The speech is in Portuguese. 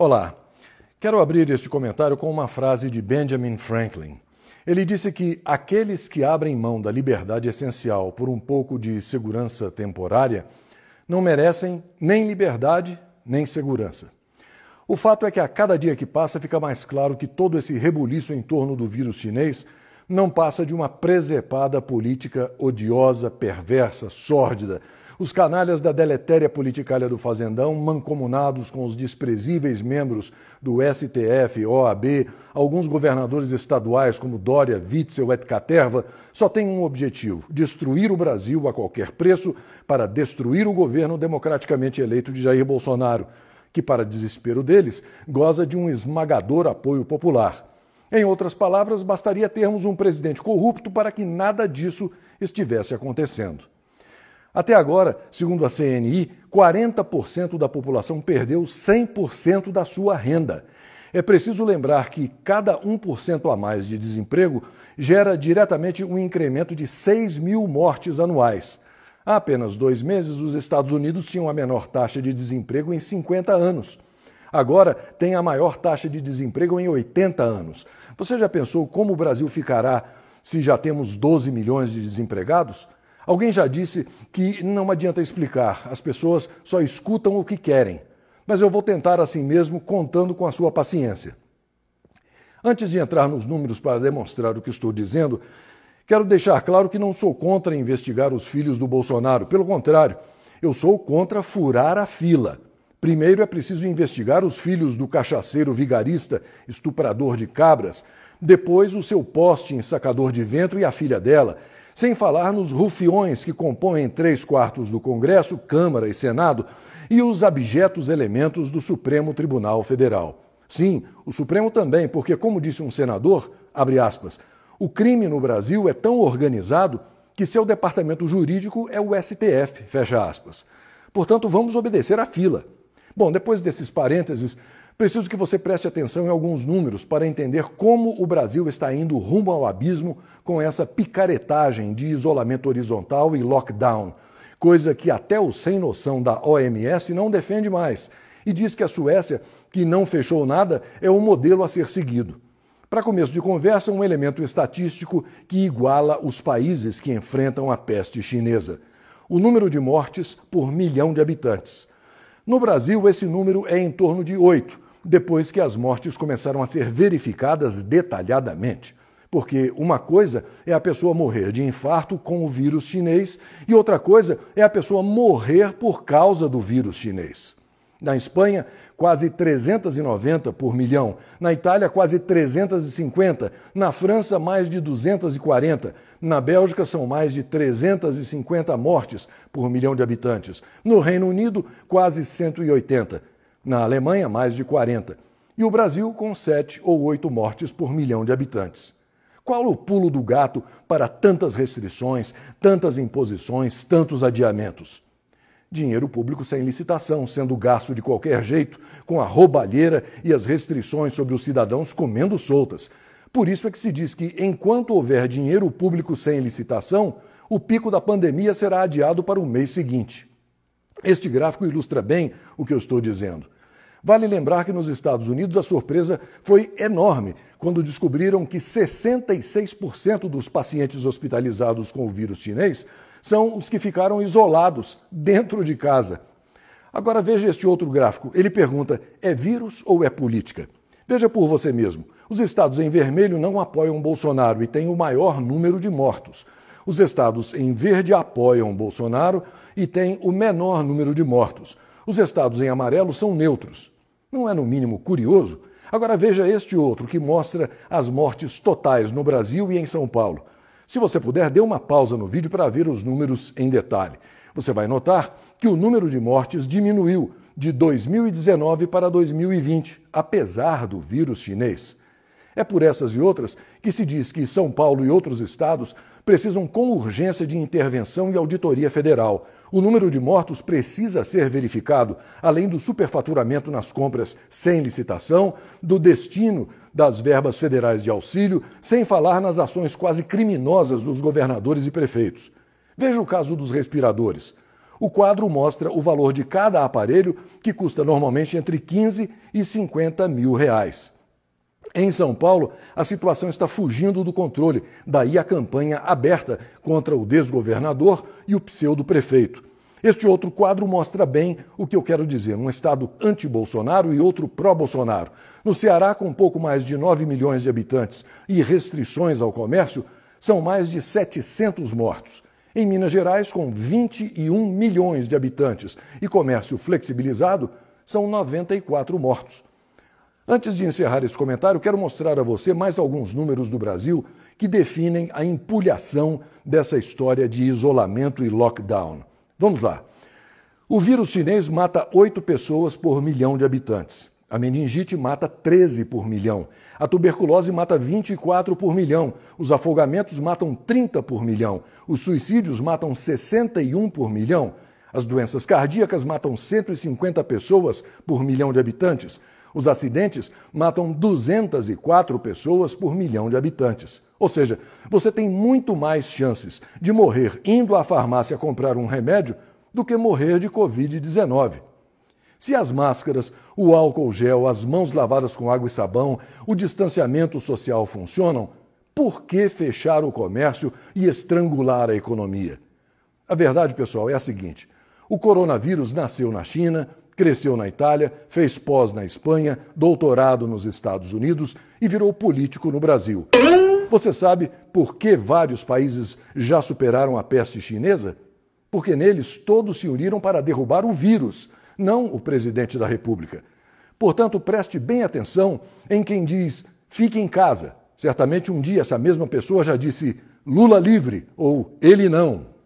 Olá, quero abrir este comentário com uma frase de Benjamin Franklin. Ele disse que aqueles que abrem mão da liberdade essencial por um pouco de segurança temporária não merecem nem liberdade nem segurança. O fato é que a cada dia que passa fica mais claro que todo esse rebuliço em torno do vírus chinês não passa de uma presepada política odiosa, perversa, sórdida. Os canalhas da deletéria politicalha do Fazendão, mancomunados com os desprezíveis membros do STF, OAB, alguns governadores estaduais como Dória, Witzel et Caterva, só têm um objetivo: destruir o Brasil a qualquer preço para destruir o governo democraticamente eleito de Jair Bolsonaro, que, para desespero deles, goza de um esmagador apoio popular. Em outras palavras, bastaria termos um presidente corrupto para que nada disso estivesse acontecendo. Até agora, segundo a CNI, 40% da população perdeu 100% da sua renda. É preciso lembrar que cada 1% a mais de desemprego gera diretamente um incremento de 6 mil mortes anuais. Há apenas 2 meses, os Estados Unidos tinham a menor taxa de desemprego em 50 anos. Agora tem a maior taxa de desemprego em 80 anos. Você já pensou como o Brasil ficará se já temos 12 milhões de desempregados? Alguém já disse que não adianta explicar, as pessoas só escutam o que querem. Mas eu vou tentar assim mesmo, contando com a sua paciência. Antes de entrar nos números para demonstrar o que estou dizendo, quero deixar claro que não sou contra investigar os filhos do Bolsonaro. Pelo contrário, eu sou contra furar a fila. Primeiro é preciso investigar os filhos do cachaceiro vigarista, estuprador de cabras, depois o seu poste ensacador de vento e a filha dela, sem falar nos rufiões que compõem 3/4 do Congresso, Câmara e Senado e os abjetos elementos do Supremo Tribunal Federal. Sim, o Supremo também, porque, como disse um senador, abre aspas, o crime no Brasil é tão organizado que seu departamento jurídico é o STF, fecha aspas. Portanto, vamos obedecer à fila. Bom, depois desses parênteses, preciso que você preste atenção em alguns números para entender como o Brasil está indo rumo ao abismo com essa picaretagem de isolamento horizontal e lockdown, coisa que até o sem noção da OMS não defende mais e diz que a Suécia, que não fechou nada, é o modelo a ser seguido. Para começo de conversa, um elemento estatístico que iguala os países que enfrentam a peste chinesa: o número de mortes por milhão de habitantes. No Brasil, esse número é em torno de 8, depois que as mortes começaram a ser verificadas detalhadamente. Porque uma coisa é a pessoa morrer de infarto com o vírus chinês e outra coisa é a pessoa morrer por causa do vírus chinês. Na Espanha, quase 390 por milhão. Na Itália, quase 350. Na França, mais de 240. Na Bélgica, são mais de 350 mortes por milhão de habitantes. No Reino Unido, quase 180. Na Alemanha, mais de 40. E o Brasil, com 7 ou 8 mortes por milhão de habitantes. Qual o pulo do gato para tantas restrições, tantas imposições, tantos adiamentos? Dinheiro público sem licitação, sendo gasto de qualquer jeito, com a roubalheira e as restrições sobre os cidadãos comendo soltas. Por isso é que se diz que, enquanto houver dinheiro público sem licitação, o pico da pandemia será adiado para o mês seguinte. Este gráfico ilustra bem o que eu estou dizendo. Vale lembrar que nos Estados Unidos a surpresa foi enorme quando descobriram que 66% dos pacientes hospitalizados com o vírus chinês são os que ficaram isolados dentro de casa. Agora veja este outro gráfico. Ele pergunta, é vírus ou é política? Veja por você mesmo. Os estados em vermelho não apoiam Bolsonaro e têm o maior número de mortos. Os estados em verde apoiam Bolsonaro e têm o menor número de mortos. Os estados em amarelo são neutros. Não é, no mínimo, curioso? Agora veja este outro, que mostra as mortes totais no Brasil e em São Paulo. Se você puder, dê uma pausa no vídeo para ver os números em detalhe. Você vai notar que o número de mortes diminuiu de 2019 para 2020, apesar do vírus chinês. É por essas e outras que se diz que São Paulo e outros estados precisam com urgência de intervenção e auditoria federal. O número de mortos precisa ser verificado, além do superfaturamento nas compras sem licitação, do destino das verbas federais de auxílio, sem falar nas ações quase criminosas dos governadores e prefeitos. Veja o caso dos respiradores. O quadro mostra o valor de cada aparelho, que custa normalmente entre 15 e 50 mil reais. Em São Paulo, a situação está fugindo do controle, daí a campanha aberta contra o desgovernador e o pseudo-prefeito. Este outro quadro mostra bem o que eu quero dizer, um estado anti-Bolsonaro e outro pró-Bolsonaro. No Ceará, com pouco mais de 9 milhões de habitantes e restrições ao comércio, são mais de 700 mortos. Em Minas Gerais, com 21 milhões de habitantes e comércio flexibilizado, são 94 mortos. Antes de encerrar esse comentário, quero mostrar a você mais alguns números do Brasil que definem a empulhação dessa história de isolamento e lockdown. Vamos lá. O vírus chinês mata 8 pessoas por milhão de habitantes. A meningite mata 13 por milhão. A tuberculose mata 24 por milhão. Os afogamentos matam 30 por milhão. Os suicídios matam 61 por milhão. As doenças cardíacas matam 150 pessoas por milhão de habitantes. Os acidentes matam 204 pessoas por milhão de habitantes. Ou seja, você tem muito mais chances de morrer indo à farmácia comprar um remédio do que morrer de Covid-19. Se as máscaras, o álcool gel, as mãos lavadas com água e sabão, o distanciamento social funcionam, por que fechar o comércio e estrangular a economia? A verdade, pessoal, é a seguinte: o coronavírus nasceu na China, cresceu na Itália, fez pós na Espanha, doutorado nos Estados Unidos e virou político no Brasil. Você sabe por que vários países já superaram a peste chinesa? Porque neles todos se uniram para derrubar o vírus, não o presidente da República. Portanto, preste bem atenção em quem diz fique em casa. Certamente um dia essa mesma pessoa já disse Lula livre ou ele não.